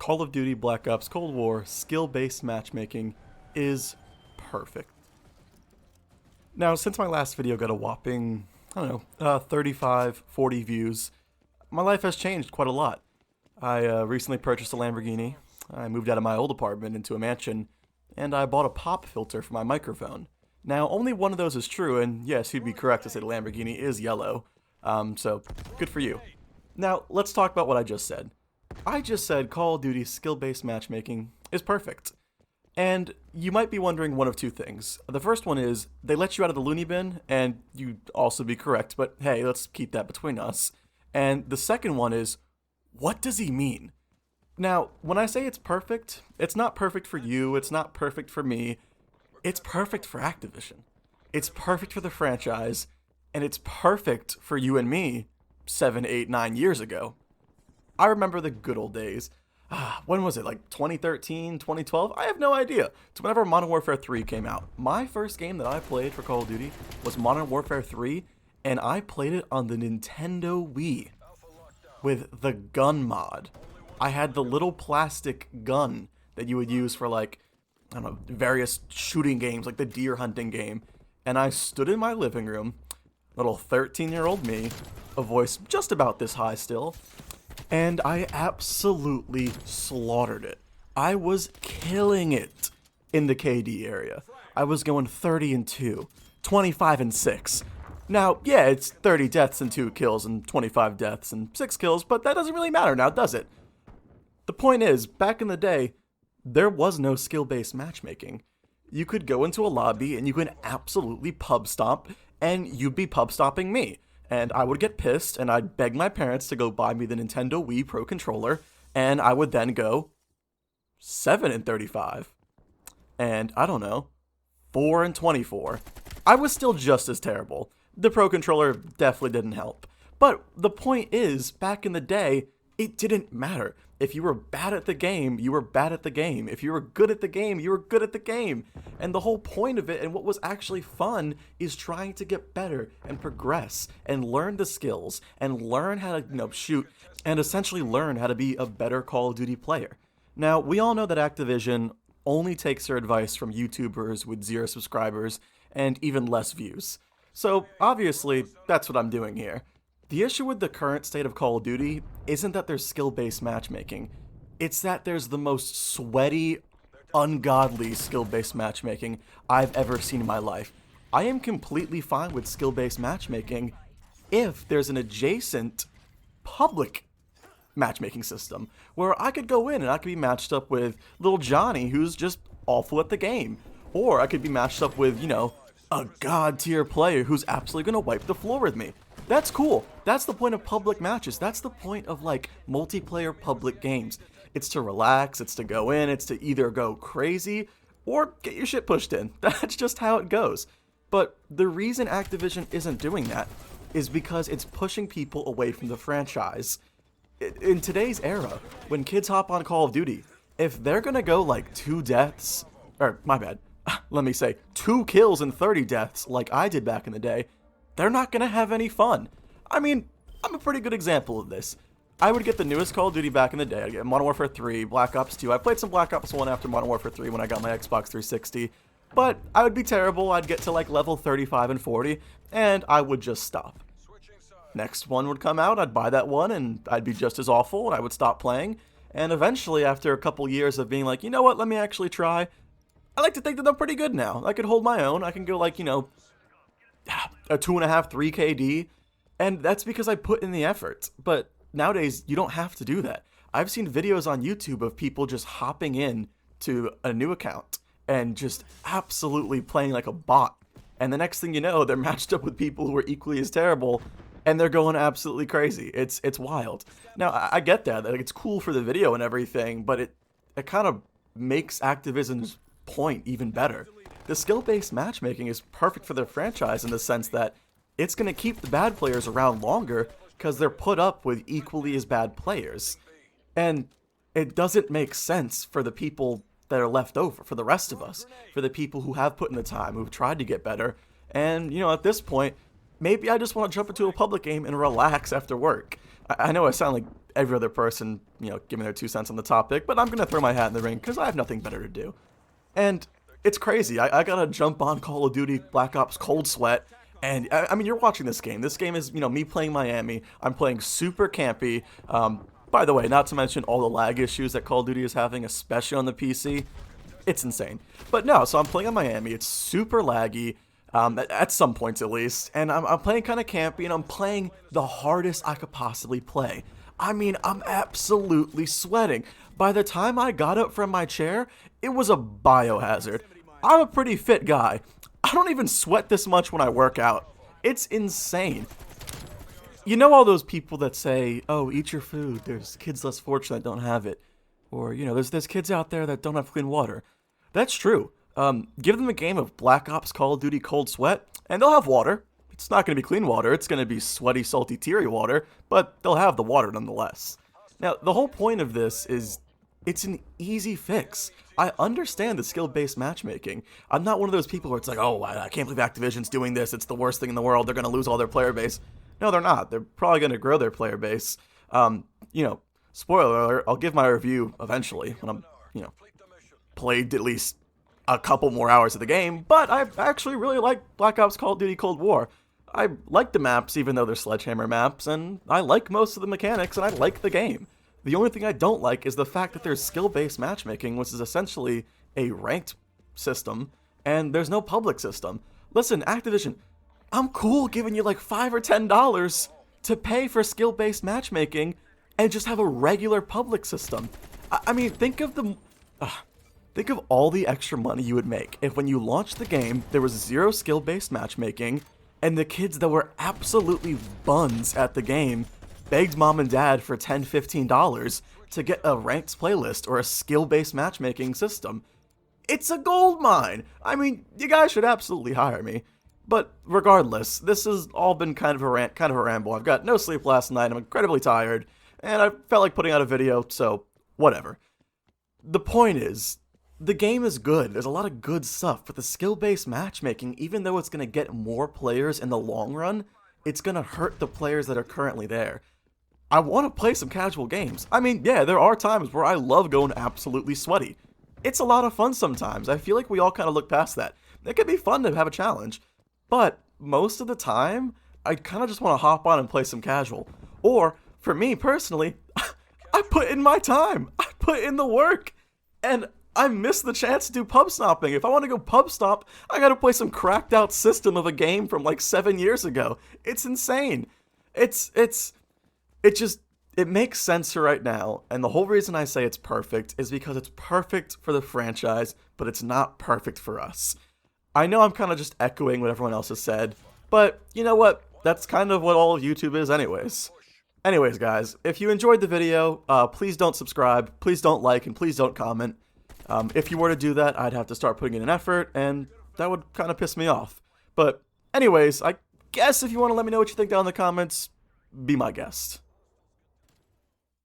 Call of Duty Black Ops Cold War skill-based matchmaking is perfect. Now, since my last video got a whopping, 35, 40 views, my life has changed quite a lot. I recently purchased a Lamborghini, I moved out of my old apartment into a mansion, and I bought a pop filter for my microphone. Now, only one of those is true, and yes, you'd be correct to say the Lamborghini is yellow, so good for you. Now, let's talk about what I just said. I just said Call of Duty skill-based matchmaking is perfect. And you might be wondering one of two things. The first one is, they let you out of the loony bin, and you'd also be correct, but hey, let's keep that between us. And the second one is, what does he mean? Now, when I say it's perfect, it's not perfect for you, it's not perfect for me, it's perfect for Activision. It's perfect for the franchise, and it's perfect for you and me 7, 8, 9 years ago. I remember the good old days. When was it, like 2013, 2012? I have no idea. It's whenever Modern Warfare 3 came out. My first game that I played for Call of Duty was Modern Warfare 3, and I played it on the Nintendo Wii with the gun mod. I had the little plastic gun that you would use for, like, I don't know, various shooting games, like the deer hunting game. And I stood in my living room, little 13-year-old me, a voice just about this high still, and I absolutely slaughtered it. I was killing it in the KD area. I was going 30-2, 25-6. Now, yeah, it's 30 deaths and 2 kills and 25 deaths and 6 kills, but that doesn't really matter now, does it? The point is, back in the day, there was no skill-based matchmaking. You could go into a lobby and you could absolutely pub stomp, and you'd be pub stomping me. And I would get pissed, and I'd beg my parents to go buy me the Nintendo Wii Pro Controller, and I would then go 7-35. And, I don't know, 4-24. I was still just as terrible. The Pro Controller definitely didn't help. But the point is, back in the day, it didn't matter. If you were bad at the game, you were bad at the game. If you were good at the game, you were good at the game. And the whole point of it, and what was actually fun, is trying to get better and progress and learn the skills and learn how to, shoot and essentially learn how to be a better Call of Duty player. Now, we all know that Activision only takes their advice from YouTubers with 0 subscribers and even less views. So, obviously, that's what I'm doing here. The issue with the current state of Call of Duty isn't that there's skill-based matchmaking, it's that there's the most sweaty, ungodly skill-based matchmaking I've ever seen in my life. I am completely fine with skill-based matchmaking if there's an adjacent public matchmaking system, where I could go in and I could be matched up with little Johnny who's just awful at the game, or I could be matched up with, a god-tier player who's absolutely gonna wipe the floor with me. That's cool. That's the point of public matches. That's the point of, like, multiplayer public games. It's to relax, it's to go in, it's to either go crazy or get your shit pushed in. That's just how it goes. But the reason Activision isn't doing that is because it's pushing people away from the franchise. In today's era, when kids hop on Call of Duty, if they're gonna go, like, 2 deaths, or, my bad, let me say, 2 kills and 30 deaths like I did back in the day, they're not going to have any fun. I mean, I'm a pretty good example of this. I would get the newest Call of Duty back in the day. I'd get Modern Warfare 3, Black Ops 2. I played some Black Ops 1 after Modern Warfare 3 when I got my Xbox 360. But I would be terrible. I'd get to like level 35 and 40, and I would just stop. Next one would come out, I'd buy that one, and I'd be just as awful, and I would stop playing. And eventually, after a couple years of being like, you know what, let me actually try, I like to think that I'm pretty good now. I can hold my own. I can go like, a 2.5, 3 KD, and that's because I put in the effort. But nowadays, you don't have to do that. I've seen videos on YouTube of people just hopping in to a new account and just absolutely playing like a bot. And the next thing you know, they're matched up with people who are equally as terrible, and they're going absolutely crazy. It's wild. Now, I get that. Like, it's cool for the video and everything, but it kind of makes Activision's point even better. The skill-based matchmaking is perfect for their franchise in the sense that it's going to keep the bad players around longer because they're put up with equally as bad players. And it doesn't make sense for the people that are left over, for the rest of us, for the people who have put in the time, who've tried to get better. And, at this point, maybe I just want to jump into a public game and relax after work. I know I sound like every other person, giving their 2 cents on the topic, but I'm going to throw my hat in the ring because I have nothing better to do. And it's crazy. I got to jump on Call of Duty Black Ops Cold Sweat. And, I mean, you're watching this game. This game is, me playing Miami. I'm playing super campy. By the way, not to mention all the lag issues that Call of Duty is having, especially on the PC. It's insane. But no, so I'm playing on Miami. It's super laggy, at some points at least. And I'm playing kind of campy, and I'm playing the hardest I could possibly play. I mean, I'm absolutely sweating. By the time I got up from my chair, it was a biohazard. I'm a pretty fit guy. I don't even sweat this much when I work out. It's insane. You know all those people that say, oh, eat your food, there's kids less fortunate that don't have it. Or, there's kids out there that don't have clean water. That's true. Give them a game of Black Ops Call of Duty Cold Sweat, and they'll have water. It's not going to be clean water, it's going to be sweaty, salty, teary water, but they'll have the water nonetheless. Now, the whole point of this is, it's an easy fix. I understand the skill-based matchmaking. I'm not one of those people where it's like, oh, I can't believe Activision's doing this, it's the worst thing in the world, they're going to lose all their player base. No, they're not. They're probably going to grow their player base. Spoiler alert, I'll give my review eventually when I'm, played at least a couple more hours of the game, but I actually really like Black Ops Call of Duty Cold War. I like the maps, even though they're Sledgehammer maps, and I like most of the mechanics, and I like the game. The only thing I don't like is the fact that there's skill-based matchmaking, which is essentially a ranked system, and there's no public system. Listen, Activision, I'm cool giving you like $5 or $10 to pay for skill-based matchmaking and just have a regular public system. I mean, think of all the extra money you would make if when you launched the game, there was zero skill-based matchmaking, and the kids that were absolutely buns at the game begged mom and dad for $10, $15 to get a ranked playlist or a skill-based matchmaking system. It's a gold mine! I mean, you guys should absolutely hire me. But regardless, this has all been kind of a rant, kind of a ramble. I've got no sleep last night, I'm incredibly tired, and I felt like putting out a video, so whatever. The point is, the game is good, there's a lot of good stuff, but the skill-based matchmaking, even though it's going to get more players in the long run, it's going to hurt the players that are currently there. I want to play some casual games. I mean, yeah, there are times where I love going absolutely sweaty. It's a lot of fun sometimes. I feel like we all kind of look past that. It can be fun to have a challenge. But most of the time, I kind of just want to hop on and play some casual. Or, for me personally, I put in my time. I put in the work. And I miss the chance to do pub stomping. If I want to go pub stomp, I gotta play some cracked out system of a game from like 7 years ago. It's insane. It makes sense right now, and the whole reason I say it's perfect is because it's perfect for the franchise, but it's not perfect for us. I know I'm kind of just echoing what everyone else has said, but you know what? That's kind of what all of YouTube is anyways. Anyways, guys, if you enjoyed the video, please don't subscribe, please don't like, and please don't comment. If you were to do that, I'd have to start putting in an effort, and that would kind of piss me off. But anyways, I guess if you want to let me know what you think down in the comments, be my guest.